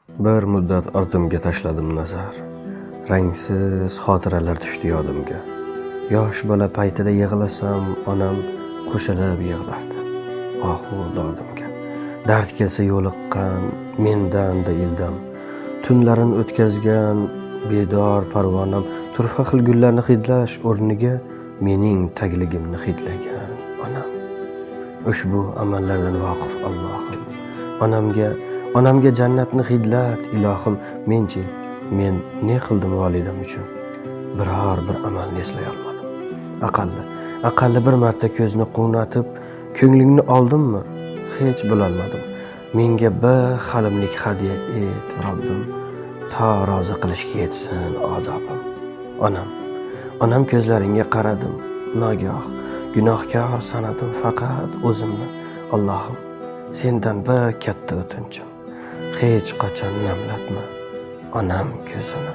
Bir muddat ortimga tashladim nazar. Rangsiz xotiralar tushdi yodimga. Yosh bola paytida yig'lasam, onam qo'shilib yig'lardi. Ohu dodimga. Dard kelsa yo'liqqan mendan da ildam. Tunlarin o'tkazgan bedor parvonam turfa xil gullarni hidlash o'rniga mening tagligimni hidlagan onam. Ushbu amallardan voqif Allohim. Onamga jannatni hidlat ilohim. Men ne qildim volidam uchun? Biror bir amalni eslay olmadim. Aqalli bir marta ko'zni quvnatib, ko'nglingni oldimmi? Hech bilolmadim. Menga bir halimlik hadya et, Robbim. Ta rozi qilishga yetsin odobim. Onam ko'zlaringga qaradim. Nogoh gunohkor sanadim faqat o'zimni. Allohim, sendan bir katta o'tinchim. Hech qachon namlatma onam ko'zini.